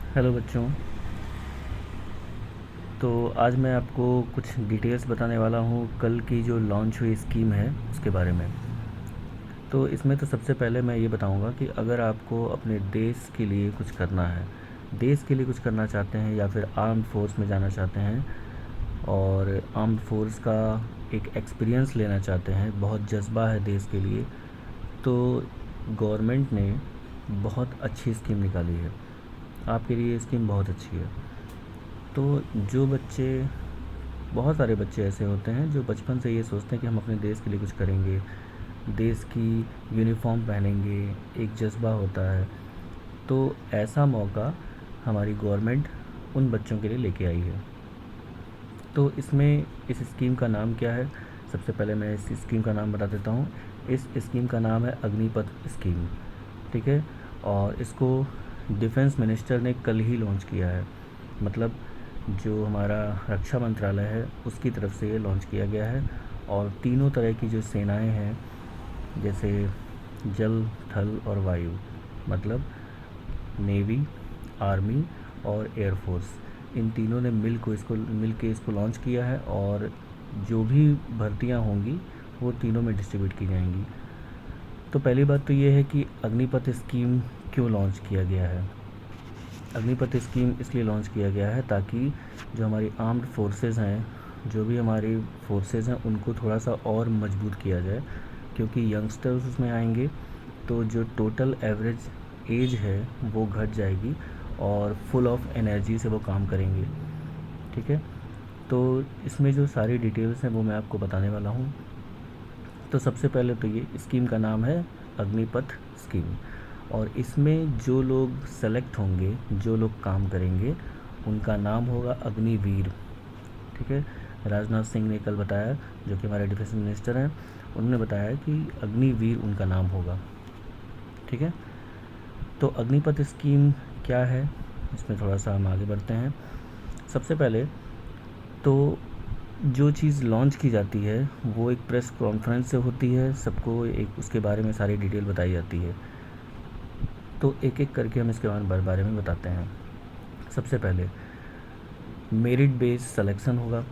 Hello बच्चों। तो आज मैं आपको कुछ डिटेल्स बताने वाला हूँ कल की जो लॉन्च हुई स्कीम है उसके बारे में। तो इसमें तो सबसे पहले मैं ये बताऊँगा कि अगर आपको अपने देश के लिए कुछ करना है, देश के लिए कुछ करना चाहते हैं या फिर आर्म्ड फोर्स में जाना चाहते हैं और आर्म्ड फोर्स का एक एक्सपीरियंस लेना चाहते हैं, बहुत जज्बा है देश के लिए, तो गवर्नमेंट ने बहुत अच्छी स्कीम निकाली है। आपके लिए ये स्कीम बहुत अच्छी है। तो जो बच्चे, बहुत सारे बच्चे ऐसे होते हैं जो बचपन से ये सोचते हैं कि हम अपने देश के लिए कुछ करेंगे, देश की यूनिफ़ॉर्म पहनेंगे, एक जज़्बा होता है। तो ऐसा मौका हमारी गवर्नमेंट उन बच्चों के लिए लेके आई है। तो इसमें इस स्कीम का नाम क्या है? सबसे पहले मैं इस स्कीम का नाम बता देता हूँ। इस स्कीम का नाम है अग्निपथ स्कीम, ठीक है? और इसको डिफेंस मिनिस्टर ने कल ही लॉन्च किया है। मतलब जो हमारा रक्षा मंत्रालय है उसकी तरफ से ये लॉन्च किया गया है। और तीनों तरह की जो सेनाएं हैं, जैसे जल, थल और वायु, मतलब नेवी, आर्मी और एयरफोर्स, इन तीनों ने मिल के इसको लॉन्च किया है। और जो भी भर्तियां होंगी वो तीनों में डिस्ट्रीब्यूट की जाएंगी। तो पहली बात तो ये है कि अग्निपथ स्कीम क्यों लॉन्च किया गया है? अग्निपथ स्कीम इसलिए लॉन्च किया गया है ताकि जो हमारी आर्म्ड फोर्सेस हैं, जो भी हमारी फोर्सेस हैं, उनको थोड़ा सा और मजबूत किया जाए। क्योंकि यंगस्टर्स उसमें आएंगे तो जो टोटल एवरेज एज है वो घट जाएगी और फुल ऑफ एनर्जी से वो काम करेंगे, ठीक है? तो इसमें जो सारी डिटेल्स हैं वो मैं आपको बताने वाला हूँ। तो सबसे पहले तो ये स्कीम का नाम है अग्निपथ स्कीम। और इसमें जो लोग सेलेक्ट होंगे, जो लोग काम करेंगे, उनका नाम होगा अग्निवीर, ठीक है? राजनाथ सिंह ने कल बताया, जो कि हमारे डिफेंस मिनिस्टर हैं, उन्होंने बताया कि अग्निवीर उनका नाम होगा, ठीक है? तो अग्निपथ स्कीम क्या है, इसमें थोड़ा सा हम आगे बढ़ते हैं। सबसे पहले तो जो चीज़ लॉन्च की जाती है वो एक प्रेस कॉन्फ्रेंस से होती है, सबको एक उसके बारे में सारी डिटेल बताई जाती है। तो एक एक करके हम इसके बारे में बताते हैं। सबसे पहले मेरिट बेस सिलेक्शन होगा।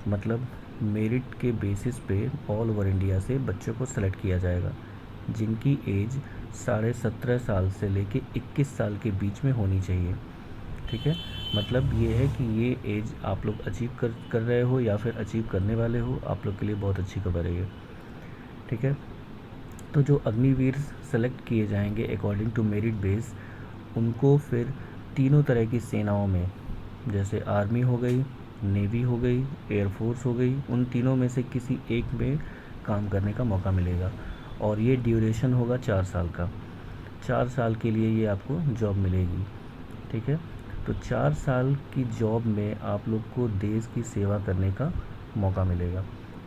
मतलब मेरिट के बेसिस पे ऑल ओवर इंडिया से बच्चों को सेलेक्ट किया जाएगा जिनकी एज 17.5 साल से लेके 21 साल के बीच में होनी चाहिए, ठीक है? मतलब ये है कि ये एज आप लोग अचीव कर रहे हो या फिर अचीव करने वाले हो, आप लोग के लिए बहुत अच्छी खबर है ये, ठीक है? तो जो अग्निवीर सेलेक्ट किए जाएंगे अकॉर्डिंग टू मेरिट बेस, उनको फिर तीनों तरह की सेनाओं में, जैसे आर्मी हो गई, नेवी हो गई, एयरफोर्स हो गई, उन तीनों में से किसी एक में काम करने का मौका मिलेगा। और ये ड्यूरेशन होगा 4 साल का। 4 साल के लिए ये आपको जॉब मिलेगी, ठीक है? तो 4 साल की जॉब में आप लोग को देश की सेवा करने का मौका मिलेगा,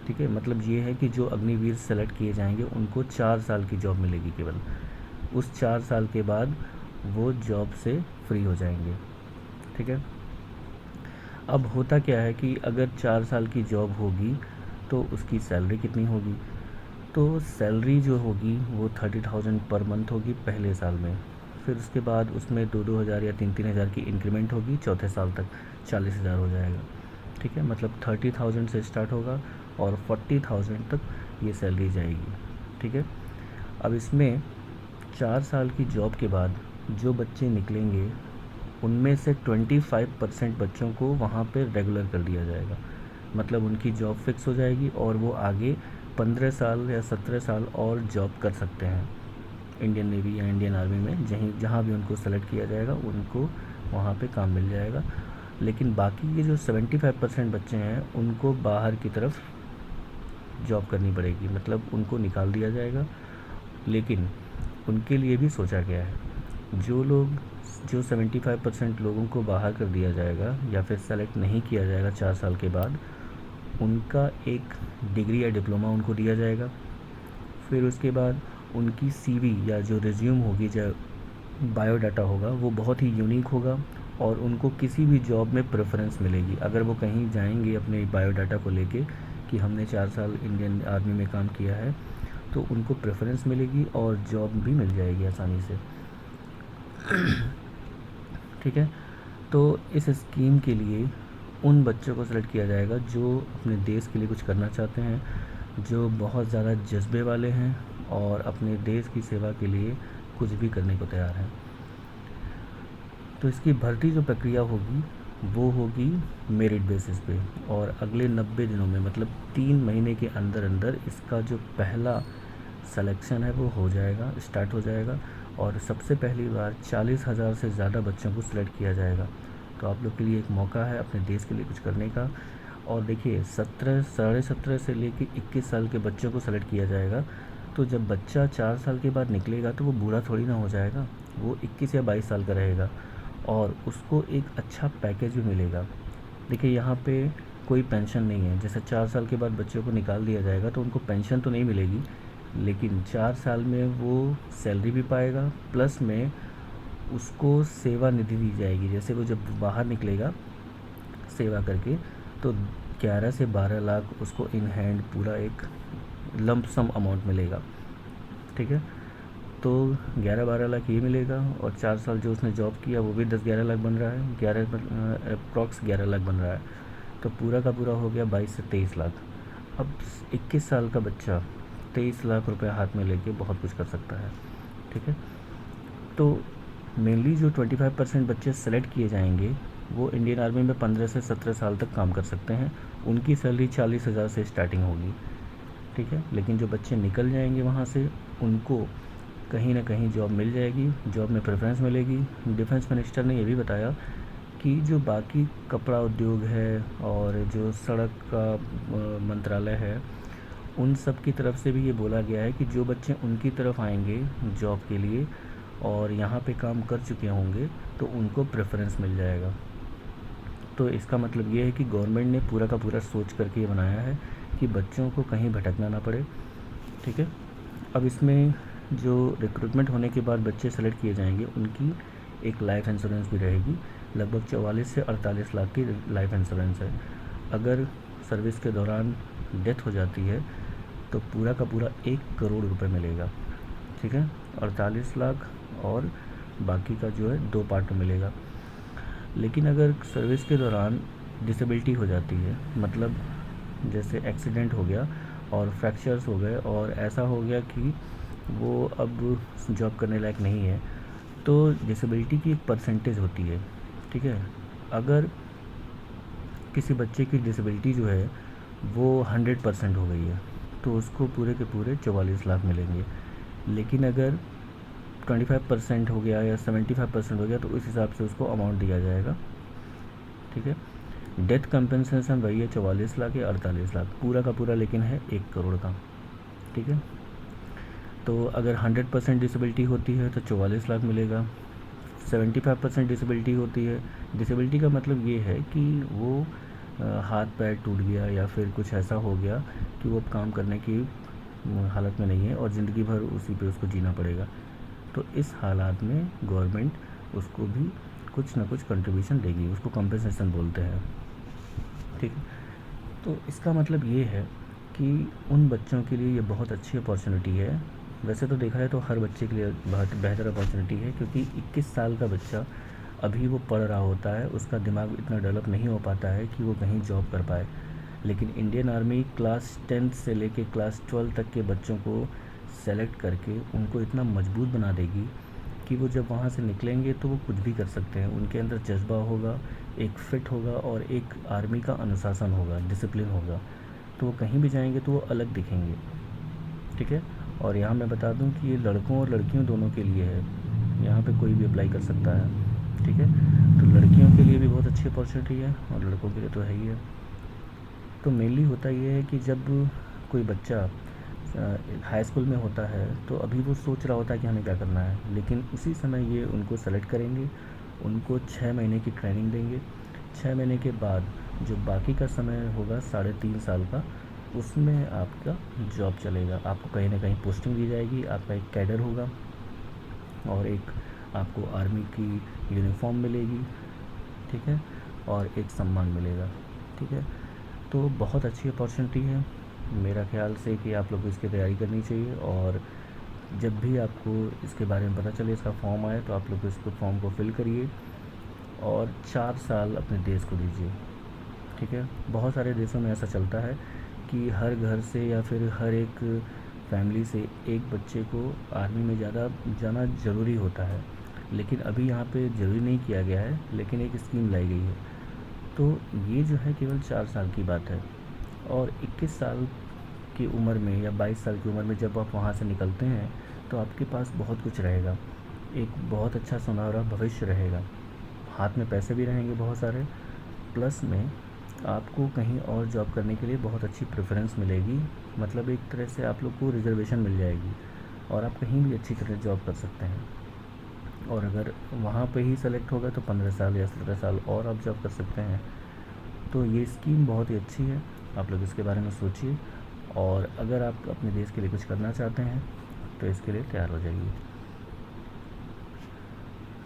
ठीक है? मतलब ये है कि जो अग्निवीर सेलेक्ट किए जाएंगे उनको 4 साल की जॉब मिलेगी केवल। उस 4 साल के बाद वो जॉब से फ्री हो जाएंगे, ठीक है? अब होता क्या है कि अगर 4 साल की जॉब होगी तो उसकी सैलरी कितनी होगी? तो सैलरी जो होगी वो 30,000 पर मंथ होगी पहले साल में। फिर उसके बाद उसमें 2-2 हज़ार या 3-3 हज़ार की इंक्रीमेंट होगी, चौथे साल तक 40,000 हो जाएगा, ठीक है? मतलब 30,000 से स्टार्ट होगा और 40,000 तक ये सैलरी जाएगी, ठीक है? अब इसमें 4 साल की जॉब के बाद जो बच्चे निकलेंगे उनमें से 25% बच्चों को वहाँ पे रेगुलर कर दिया जाएगा। मतलब उनकी जॉब फिक्स हो जाएगी और वो आगे 15 साल या 17 साल और जॉब कर सकते हैं इंडियन नेवी या इंडियन आर्मी में। जहीं जहाँ भी उनको सेलेक्ट किया जाएगा उनको वहाँ पे काम मिल जाएगा। लेकिन बाकी के जो 75% बच्चे हैं उनको बाहर की तरफ जॉब करनी पड़ेगी, मतलब उनको निकाल दिया जाएगा। लेकिन उनके लिए भी सोचा गया है। जो 75% लोगों को बाहर कर दिया जाएगा या फिर सेलेक्ट नहीं किया जाएगा 4 साल के बाद, उनका एक डिग्री या डिप्लोमा उनको दिया जाएगा। फिर उसके बाद उनकी सीवी या जो रिज्यूम होगी, जो बायोडाटा होगा, वो बहुत ही यूनिक होगा और उनको किसी भी जॉब में प्रेफरेंस मिलेगी। अगर वो कहीं जाएंगे अपने बायोडाटा को लेके कि हमने 4 साल इंडियन आर्मी में काम किया है, तो उनको प्रेफरेंस मिलेगी और जॉब भी मिल जाएगी आसानी से। ठीक है। तो इस स्कीम के लिए उन बच्चों को सेलेक्ट किया जाएगा जो अपने देश के लिए कुछ करना चाहते हैं, जो बहुत ज़्यादा जज्बे वाले हैं और अपने देश की सेवा के लिए कुछ भी करने को तैयार हैं। तो इसकी भर्ती जो प्रक्रिया होगी वो होगी मेरिट बेसिस पे, और अगले 90 दिनों में, मतलब 3 महीने के अंदर अंदर इसका जो पहला सिलेक्शन है वो हो जाएगा, स्टार्ट हो जाएगा। और सबसे पहली बार 40,000 से ज़्यादा बच्चों को सिलेक्ट किया जाएगा। तो आप लोग के लिए एक मौका है अपने देश के लिए कुछ करने का। और देखिए 17 से लेके 21 साल के बच्चों को सेलेक्ट किया जाएगा। तो जब बच्चा 4 साल के बाद निकलेगा तो वो बूढ़ा थोड़ी ना हो जाएगा, वो 21 या 22 साल का रहेगा और उसको एक अच्छा पैकेज भी मिलेगा। देखिए यहाँ पे कोई पेंशन नहीं है, जैसे 4 साल के बाद बच्चों को निकाल दिया जाएगा तो उनको पेंशन तो नहीं मिलेगी, लेकिन 4 साल में वो सैलरी भी पाएगा, प्लस में उसको सेवा निधि दी जाएगी। जैसे वो जब बाहर निकलेगा सेवा करके तो 11 से 12 लाख उसको इन हैंड पूरा एक लंप सम अमाउंट मिलेगा। ठीक है। तो 11-12 लाख ये मिलेगा, और 4 साल जो उसने जॉब किया वो भी 10-11 लाख बन रहा है, 11 अप्रॉक्स 11 लाख बन रहा है। तो पूरा का पूरा हो गया 22 से 23 लाख। अब 21 साल का बच्चा 23 लाख रुपए हाथ में लेके बहुत कुछ कर सकता है। ठीक है। तो मेनली जो 25% बच्चे सेलेक्ट किए जाएंगे वो इंडियन आर्मी में 15 से 17 साल तक काम कर सकते हैं। उनकी सैलरी 40,000 से स्टार्टिंग होगी। ठीक है। लेकिन जो बच्चे निकल जाएंगे वहाँ से उनको कहीं ना कहीं जॉब मिल जाएगी, जॉब में प्रेफरेंस मिलेगी। डिफेंस मिनिस्टर ने ये भी बताया कि जो बाकी कपड़ा उद्योग है और जो सड़क का मंत्रालय है, उन सब की तरफ से भी ये बोला गया है कि जो बच्चे उनकी तरफ आएंगे जॉब के लिए और यहाँ पे काम कर चुके होंगे तो उनको प्रेफरेंस मिल जाएगा। तो इसका मतलब ये है कि गवर्नमेंट ने पूरा का पूरा सोच करके ये बनाया है कि बच्चों को कहीं भटकना ना पड़े। ठीक है। अब इसमें जो रिक्रूटमेंट होने के बाद बच्चे सेलेक्ट किए जाएंगे उनकी एक लाइफ इंश्योरेंस भी रहेगी। लगभग 44 से 48 लाख की लाइफ इंश्योरेंस है। अगर सर्विस के दौरान डेथ हो जाती है तो पूरा का पूरा 1 करोड़ रुपए मिलेगा। ठीक है। 48 लाख और बाकी का जो है 2 पार्ट में मिलेगा। लेकिन अगर सर्विस के दौरान डिसेबिलिटी हो जाती है, मतलब जैसे एक्सीडेंट हो गया और फ्रैक्चर्स हो गए और ऐसा हो गया कि वो अब जॉब करने लायक नहीं है, तो डिसेबिलिटी की एक परसेंटेज होती है। ठीक है। अगर किसी बच्चे की डिसेबिलिटी जो है वो 100% हो गई है तो उसको पूरे के पूरे 44 लाख मिलेंगे। लेकिन अगर 25% हो गया या 75% हो गया तो उस हिसाब से उसको अमाउंट दिया जाएगा। ठीक है। डेथ कंपनसेशन वही है 44 लाख या 48 लाख, पूरा का पूरा लेकिन है 1 करोड़ का। ठीक है। तो अगर 100% डिसेबिलिटी होती है तो 44 लाख मिलेगा। 75% डिसेबिलिटी होती है, डिसेबिलिटी का मतलब ये है कि वो हाथ पैर टूट गया या फिर कुछ ऐसा हो गया कि वो अब काम करने की हालत में नहीं है और ज़िंदगी भर उसी पे उसको जीना पड़ेगा। तो इस हालात में गवर्नमेंट उसको भी कुछ ना कुछ कंट्रीब्यूशन देगी, उसको कंपनसेशन बोलते हैं। ठीक है। तो इसका मतलब ये है कि उन बच्चों के लिए ये बहुत अच्छी अपॉर्चुनिटी है। वैसे तो देखा है तो हर बच्चे के लिए बहुत बेहतर अपॉर्चुनिटी है, क्योंकि 21 साल का बच्चा अभी वो पढ़ रहा होता है, उसका दिमाग इतना डेवलप नहीं हो पाता है कि वो कहीं जॉब कर पाए। लेकिन इंडियन आर्मी क्लास 10 से लेके क्लास 12 तक के बच्चों को सेलेक्ट करके उनको इतना मजबूत बना देगी कि वो जब वहाँ से निकलेंगे तो वो कुछ भी कर सकते हैं। उनके अंदर जज्बा होगा, एक फ़िट होगा और एक आर्मी का अनुशासन होगा, डिसिप्लिन होगा। तो वो कहीं भी जाएंगे तो वो अलग दिखेंगे। ठीक है। और यहाँ मैं बता दूँ कि ये लड़कों और लड़कियों दोनों के लिए है, यहाँ पे कोई भी अप्लाई कर सकता है। ठीक है। तो लड़कियों के लिए भी बहुत अच्छी अपॉर्चुनिटी है और लड़कों के लिए तो है ही है। तो मेनली होता ये है कि जब कोई बच्चा हाई स्कूल में होता है तो अभी वो सोच रहा होता है कि हमें क्या करना है, लेकिन उसी समय ये उनको सेलेक्ट करेंगे, उनको 6 महीने की ट्रेनिंग देंगे। 6 महीने के बाद जो बाकी का समय होगा 3.5 साल का, उसमें आपका जॉब चलेगा। आपको कहीं ना कहीं पोस्टिंग दी जाएगी, आपका एक कैडर होगा और एक आपको आर्मी की यूनिफॉर्म मिलेगी। ठीक है। और एक सम्मान मिलेगा। ठीक है। तो बहुत अच्छी अपॉर्चुनिटी है मेरा ख्याल से कि आप लोग को इसकी तैयारी करनी चाहिए। और जब भी आपको इसके बारे में पता चले, इसका फॉर्म आए, तो आप लोग इसको फॉर्म को फिल करिए और 4 साल अपने देश को दीजिए। ठीक है, बहुत सारे देशों में ऐसा चलता है कि हर घर से या फिर हर एक फैमिली से एक बच्चे को आर्मी में ज़्यादा जाना ज़रूरी होता है, लेकिन अभी यहाँ पे ज़रूरी नहीं किया गया है, लेकिन एक स्कीम लाई गई है। तो ये जो है केवल 4 साल की बात है, और 21 साल की उम्र में या 22 साल की उम्र में जब आप वहाँ से निकलते हैं तो आपके पास बहुत कुछ रहेगा, एक बहुत अच्छा सुनहरा भविष्य रहेगा, हाथ में पैसे भी रहेंगे बहुत सारे, प्लस में आपको कहीं और जॉब करने के लिए बहुत अच्छी प्रेफरेंस मिलेगी, मतलब एक तरह से आप लोग को रिजर्वेशन मिल जाएगी और आप कहीं भी अच्छी तरह जॉब कर सकते हैं। और अगर वहाँ पे ही सेलेक्ट होगा तो 15 साल या 17 साल और आप जॉब कर सकते हैं। तो ये स्कीम बहुत ही अच्छी है, आप लोग इसके बारे में सोचिए, और अगर आप अपने देश के लिए कुछ करना चाहते हैं तो इसके लिए तैयार हो जाइए।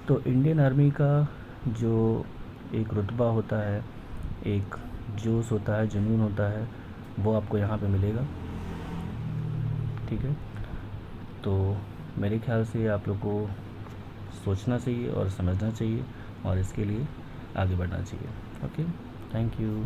तो इंडियन आर्मी का जो एक रुतबा होता है, एक जोश होता है, जुनून होता है, वो आपको यहाँ पे मिलेगा। ठीक है, तो मेरे ख्याल से आप लोग को सोचना चाहिए और समझना चाहिए और इसके लिए आगे बढ़ना चाहिए। Okay, thank you.